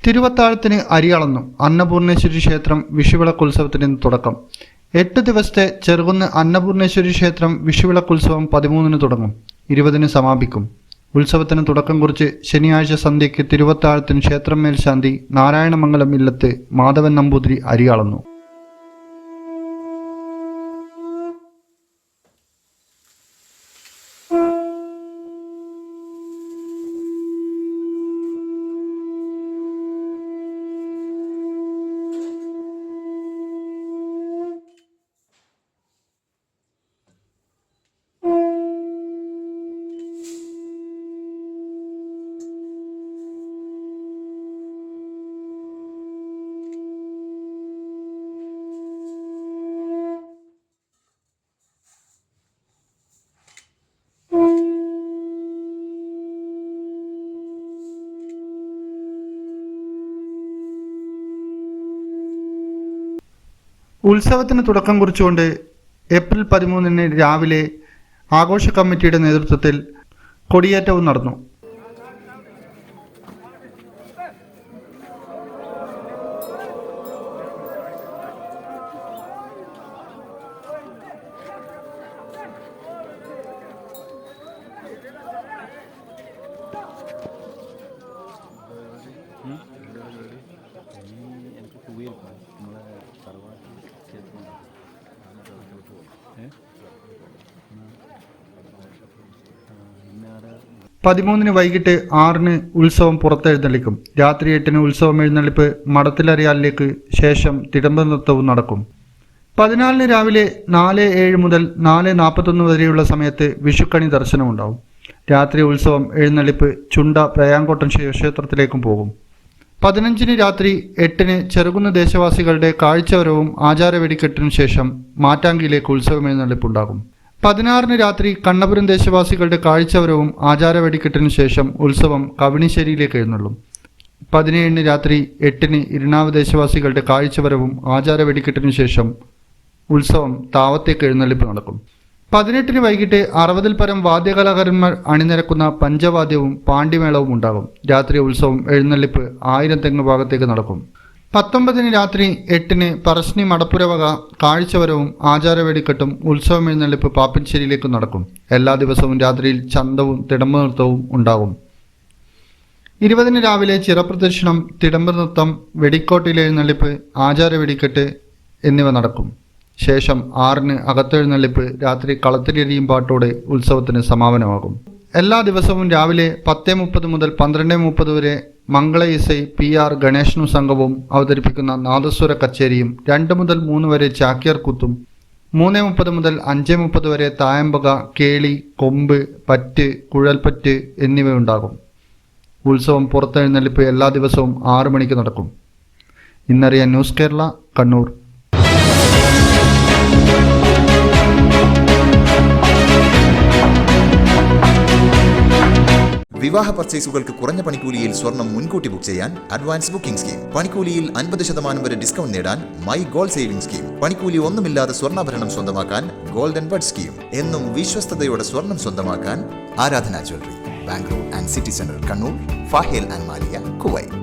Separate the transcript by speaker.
Speaker 1: തിരുവത്താഴത്തിന് അരിയളന്നു. അന്നപൂർണേശ്വരി ക്ഷേത്രം വിഷുവിളക്കുത്സവത്തിന് തുടക്കം. 8 ദിവസത്തെ ചെറുകുന്ന് അന്നപൂർണേശ്വരി ക്ഷേത്രം വിഷുവിളക്കുത്സവം 13-ന് തുടങ്ങും, 20-ന് സമാപിക്കും. ഉത്സവത്തിന് തുടക്കം കുറിച്ച് ശനിയാഴ്ച സന്ധ്യയ്ക്ക് തിരുവത്താഴത്തിന് ക്ഷേത്രം മേൽശാന്തി നാരായണമംഗലം ഇല്ലത്ത് മാധവൻ നമ്പൂതിരി അരിയളന്നു. ഉത്സവത്തിന് തുടക്കം കുറിച്ചുകൊണ്ട് ഏപ്രിൽ 13-ന് രാവിലെ ആഘോഷ കമ്മിറ്റിയുടെ നേതൃത്വത്തിൽ കൊടിയേറ്റവും നടന്നു. പതിമൂന്നിന് വൈകിട്ട് 6-ന് ഉത്സവം പുറത്തെഴുന്നള്ളിക്കും. രാത്രി 8-ന് ഉത്സവം എഴുന്നള്ളിപ്പ് മടത്തിലറിയാലിലേക്ക്, ശേഷം തിടമ്പ നൃത്തവും നടക്കും. 14-ന് രാവിലെ 4:07 മുതൽ 4:41 വരെയുള്ള സമയത്ത് വിഷുക്കണി ദർശനമുണ്ടാവും. രാത്രി ഉത്സവം എഴുന്നള്ളിപ്പ് ചുണ്ട പ്രയാങ്കോട്ടൻ ശിവക്ഷേത്രത്തിലേക്കും പോകും. 15-ന് രാത്രി 8-ന് ചെറുകുന്ന് ദേശവാസികളുടെ കാഴ്ചവരവും ആചാരവെടിക്കെട്ടിനു ശേഷം മാറ്റാങ്കിയിലേക്ക് ഉത്സവം എഴുന്നള്ളിപ്പുണ്ടാകും. 16-ന് രാത്രി കണ്ണപുരം ദേശവാസികളുടെ കാഴ്ചവരവും ആചാരവെടിക്കെട്ടിനു ശേഷം ഉത്സവം കവിണിശ്ശേരിയിലേക്ക് എഴുന്നള്ളും. 17-ന് രാത്രി 8-ന് ഇരുനാവ് ദേശവാസികളുടെ കാഴ്ചവരവും ആചാരവെടിക്കെട്ടിനു ശേഷം ഉത്സവം താവത്തേക്ക് എഴുന്നള്ളിപ്പ് നടക്കും. 18-ന് വൈകിട്ട് 60-ൽ പരം വാദ്യകലാകാരന്മാർ അണിനിരക്കുന്ന പഞ്ചവാദ്യവും പാണ്ഡിമേളവും ഉണ്ടാകും. രാത്രി ഉത്സവം എഴുന്നള്ളിപ്പ് 1000 തെങ്ങ് ഭാഗത്തേക്ക് നടക്കും. 19-ന് രാത്രി 8-ന് പറശ്ശിനി മടപ്പുരവക കാഴ്ചവരവും ആചാരവെടിക്കെട്ടും ഉത്സവം എഴുന്നള്ളിപ്പ് പാപ്പിൻശ്ശേരിയിലേക്ക് നടക്കും. എല്ലാ ദിവസവും രാത്രിയിൽ ചന്തവും തിടമ്പ നൃത്തവും ഉണ്ടാകും. 20-ന് രാവിലെ ചിറപ്രദക്ഷിണം, തിടമ്പ നൃത്തം, വെടിക്കോട്ടിലെ എഴുന്നള്ളിപ്പ്, ആചാരവെടിക്കെട്ട് എന്നിവ നടക്കും. ശേഷം 6-ന് അകത്തെഴുന്നള്ളിപ്പ്, രാത്രി കളത്തിലെരിയും പാട്ടോടെ ഉത്സവത്തിന് സമാപനമാകും. എല്ലാ ദിവസവും രാവിലെ 10:30 മുതൽ 12:30 വരെ മംഗള ഇസൈ PR ഗണേശനും സംഘവും അവതരിപ്പിക്കുന്ന നാദസ്വര കച്ചേരിയും, 2 മുതൽ 3 വരെ ചാക്യാർ കൂത്തും, 3:30 മുതൽ 5:30 വരെ തായമ്പക, കേളി, കൊമ്പ്, പറ്റ്, കുഴൽപ്പറ്റ് എന്നിവയുണ്ടാകും. ഉത്സവം പുറത്തെഴുന്നള്ളിപ്പ് എല്ലാ ദിവസവും 6 മണിക്ക് നടക്കും. ഇന്നറിയാൻ ന്യൂസ് കേരള, കണ്ണൂർ.
Speaker 2: വിവാഹ പർച്ചേസുകൾക്ക് കുറഞ്ഞ പണിക്കൂലിയിൽ സ്വർണം മുൻകൂട്ടി ബുക്ക് ചെയ്യാൻ അഡ്വാൻസ് ബുക്കിംഗ് സ്കീം. പണിക്കൂലിയിൽ 50% വരെ ഡിസ്കൗണ്ട് നേടാൻ മൈ ഗോൾഡ് സേവിംഗ് സ്കീം. പണിക്കൂലി ഒന്നുമില്ലാതെ സ്വർണ്ണാഭരണം സ്വന്തമാക്കാൻ ഗോൾഡൻ ബഡ് സ്കീം. എന്നും വിശ്വസ്തയോടെ സ്വർണം സ്വന്തമാക്കാൻ ആരാധന jewellery, Bangalore and city centre, Kannur, ഫാഹേൽ and Maliya, Kuwait.